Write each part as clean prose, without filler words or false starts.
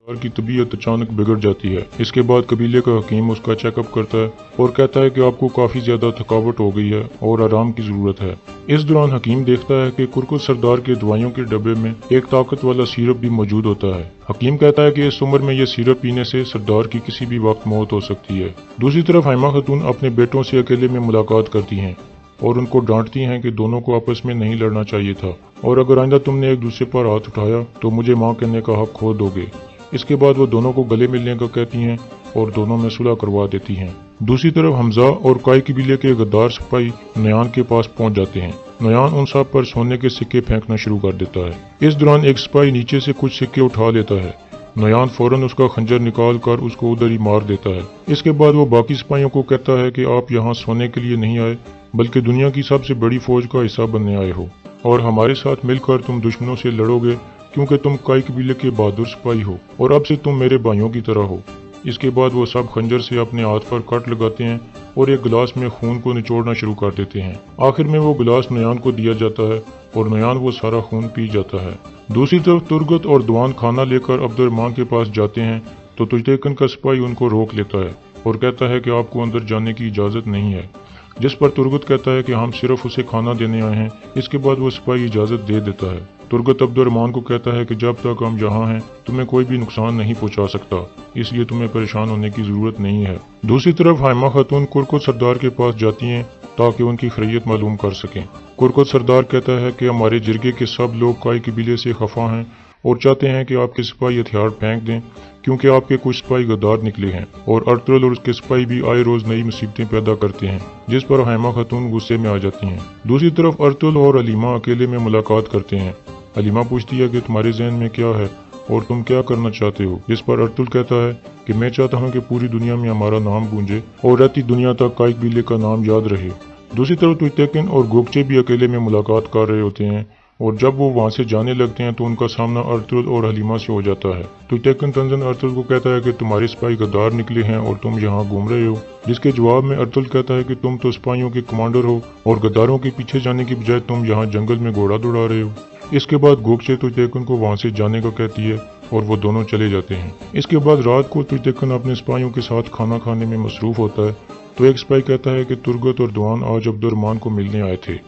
सरदार की तबीयत अचानक बिगड़ जाती है। इसके बाद कबीले का हकीम उसका चेकअप करता है और कहता है कि आपको काफी ज्यादा थकावट हो गई है और आराम की जरूरत है। इस दौरान हकीम देखता है कि कुरकुत सरदार के दवाइयों के डब्बे में एक ताकत वाला सिरप भी मौजूद होता है। हकीम कहता है कि इस उम्र में यह सिरप पीने से सरदार की किसी भी वक्त मौत हो सकती है। दूसरी तरफ हाइमा खातून अपने बेटों से अकेले में मुलाकात करती हैं और उनको डांटती हैं कि दोनों को आपस में नहीं लड़ना चाहिए था और अगर आइंदा तुमने एक दूसरे पर हाथ उठाया तो मुझे माँ कहने का हक खो दोगे। इसके बाद वो दोनों को गले मिलने का कहती हैं और दोनों में सुलह करवा देती हैं। दूसरी तरफ हमजा और काई कबीले के गद्दार सिपाही नयान के पास पहुंच जाते हैं। नयान उन सब पर सोने के सिक्के फेंकना शुरू कर देता है। इस दौरान एक सिपाही नीचे से कुछ सिक्के उठा लेता है। नयान फौरन उसका खंजर निकाल कर उसको उधर ही मार देता है। इसके बाद वो बाकी सिपाहियों को कहता है कि आप यहाँ सोने के लिए नहीं आए बल्कि दुनिया की सबसे बड़ी फौज का हिस्सा बनने आए हो और हमारे साथ मिलकर तुम दुश्मनों से लड़ोगे क्योंकि तुम काई कबीले के बहादुर सिपाही हो और अब से तुम मेरे भाइयों की तरह हो। इसके बाद वो सब खंजर से अपने हाथ पर कट लगाते हैं और एक गिलास में खून को निचोड़ना शुरू कर देते हैं। आखिर में वो गिलास नयान को दिया जाता है और नयान वो सारा खून पी जाता है। दूसरी तरफ तुर्गत और दुआन खाना लेकर अब्दुर्रहमान के पास जाते हैं तो तुजदेकन का सिपाही उनको रोक लेता है और कहता है कि आपको अंदर जाने की इजाजत नहीं है। जिस पर तुर्गत कहता है कि हम सिर्फ उसे खाना देने आए हैं। इसके बाद वो सिपाही इजाजत दे देता है। तुर्गत अब्दुर्रहमान को कहता है कि जब तक हम यहाँ हैं तुम्हें कोई भी नुकसान नहीं पहुँचा सकता, इसलिए तुम्हें परेशान होने की जरूरत नहीं है। दूसरी तरफ हाइमा खातून कुरकुत सरदार के पास जाती हैं ताकि उनकी खैरियत मालूम कर सकें। कुरकुत सरदार कहता है कि हमारे जिरगे के सब लोग काई कबीले से खफा हैं और चाहते हैं कि आपके सिपाही हथियार फेंक दें क्योंकि आपके कुछ सिपाही गद्दार निकले हैं और अर्तुल और उसके सिपाही भी आए रोज नई मुसीबतें पैदा करते हैं। जिस पर हाइमा खातून गुस्से में आ जाती हैं। दूसरी तरफ अर्तुल और हलीमा अकेले में मुलाकात करते हैं। हलीमा पूछती है कि तुम्हारे ज़हन में क्या है और तुम क्या करना चाहते हो। जिस पर अर्तुल कहता है कि मैं चाहता हूँ कि पूरी दुनिया में हमारा नाम गूंजे और रहती दुनिया तक काई कबीले का नाम याद रहे। दूसरी तरफ तुजतेकन और गोगचे भी अकेले में मुलाकात कर रहे होते हैं और जब वो वहाँ से जाने लगते हैं तो उनका सामना अर्तुल और हलीमा से हो जाता है। तुजतेकन तंजन अर्तुल को कहता है कि तुम्हारे सिपाही गद्दार निकले हैं और तुम यहाँ घूम रहे हो। जिसके जवाब में अर्तुल कहता है कि तुम तो सिपाहियों के कमांडर हो और गद्दारों के पीछे जाने की बजाय तुम यहाँ जंगल में घोड़ा दौड़ा रहे हो। इसके बाद गोगचे तुजतेकन को वहाँ से जाने को कहती है और वो दोनों चले जाते हैं। इसके बाद रात को तुजतेकन अपने सिपाहियों के साथ खाना खाने में मसरूफ होता है तो एक सिपाही कहता है कि तुर्गत और दुआन आज अब्दुर्रहमान को मिलने आए थे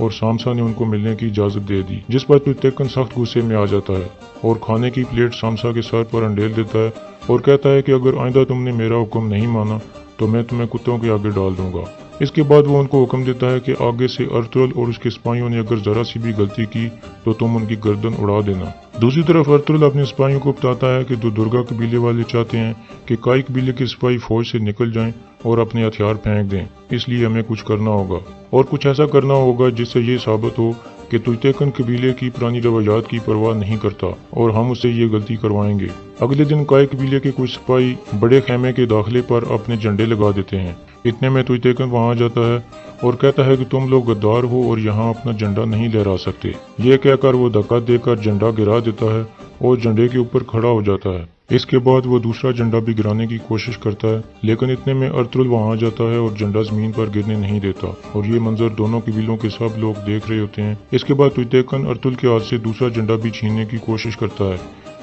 और सामसा ने उनको मिलने की इजाजत दे दी। जिस पर तुजतेकन सख्त गुस्से में आ जाता है और खाने की प्लेट सामसा के सर पर अंडेल देता है और कहता है कि अगर आइंदा तुमने मेरा हुक्म नहीं माना तो मैं तुम्हें कुत्तों के आगे डाल दूंगा। इसके बाद वो उनको हुक्म देता है कि आगे से अर्तुल और उसके सिपाहियों ने अगर जरा सी भी गलती की तो तुम उनकी गर्दन उड़ा देना। दूसरी तरफ अर्तुल अपने सिपाहियों को बताता है कि जो दुर्गा कबीले वाले चाहते हैं कि काई कबीले के सिपाही फौज से निकल जाएं और अपने हथियार फेंक दें, इसलिए हमें कुछ करना होगा और कुछ ऐसा करना होगा जिससे ये साबित हो कि तुजतेकन कबीले की पुरानी रवायात की परवाह नहीं करता और हम उससे ये गलती करवाएंगे। अगले दिन काई कबीले के कुछ सिपाही बड़े खेमे के दाखिले पर अपने झंडे लगा देते हैं। इतने में तुजतेकन वहां जाता है और कहता है कि तुम लोग गद्दार हो और यहाँ अपना झंडा नहीं लहरा सकते। ये कहकर वो धक्का देकर झंडा गिरा देता है और झंडे के ऊपर खड़ा हो जाता है। इसके बाद वो दूसरा झंडा भी गिराने की कोशिश करता है लेकिन इतने में अर्तुल वहां जाता है और झंडा जमीन पर गिरने नहीं देता और ये मंजर दोनों कबीलों के सब लोग देख रहे होते हैं। इसके बाद तुजतेकन अर्तुल के हाथ से दूसरा झंडा भी छीनने की कोशिश करता है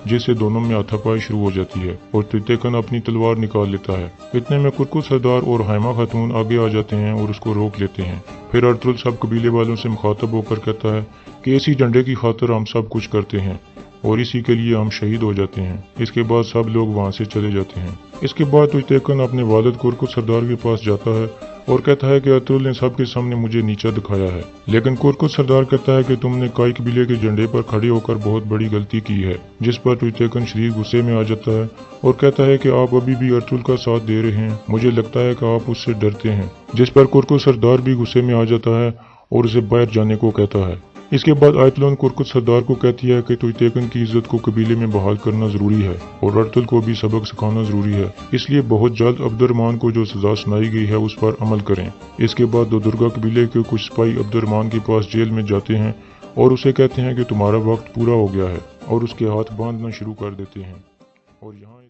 जिससे दोनों में हाथापाई शुरू हो जाती है और तुजतेकन अपनी तलवार निकाल लेता है। इतने में कुरकुत सरदार और हाइमा खातून आगे आ जाते हैं और उसको रोक लेते हैं। फिर अर्तुल सब कबीले वालों से मुखातब होकर कहता है कि इसी झंडे की खातिर हम सब कुछ करते हैं और इसी के लिए हम शहीद हो जाते हैं। इसके बाद सब लोग वहाँ से चले जाते हैं। इसके बाद तुजतेकन अपने वालिद कुरकुत सरदार के पास जाता है और कहता है कि अर्तुल ने सबके सामने मुझे नीचा दिखाया है। लेकिन कुरकुत सरदार कहता है कि तुमने काई कबीले के झंडे पर खड़े होकर बहुत बड़ी गलती की है। जिस पर तुजतेकन शरीर गुस्से में आ जाता है और कहता है कि आप अभी भी अर्तुल का साथ दे रहे हैं, मुझे लगता है कि आप उससे डरते हैं। जिस पर कुरकुत सरदार भी गुस्से में आ जाता है और उसे बाहर जाने को कहता है। इसके बाद आयतलोन कुरकुत सरदार को कहती है कि तुजतेकन की इज्जत को कबीले में बहाल करना जरूरी है और अर्तुल को भी सबक सिखाना जरूरी है, इसलिए बहुत जल्द अब्दुर्रहमान को जो सजा सुनाई गई है उस पर अमल करें। इसके बाद दो दुर्गा कबीले के कुछ सिपाही अब्दुर्रहमान के पास जेल में जाते हैं और उसे कहते हैं कि तुम्हारा वक्त पूरा हो गया है और उसके हाथ बांधना शुरू कर देते हैं और यहाँ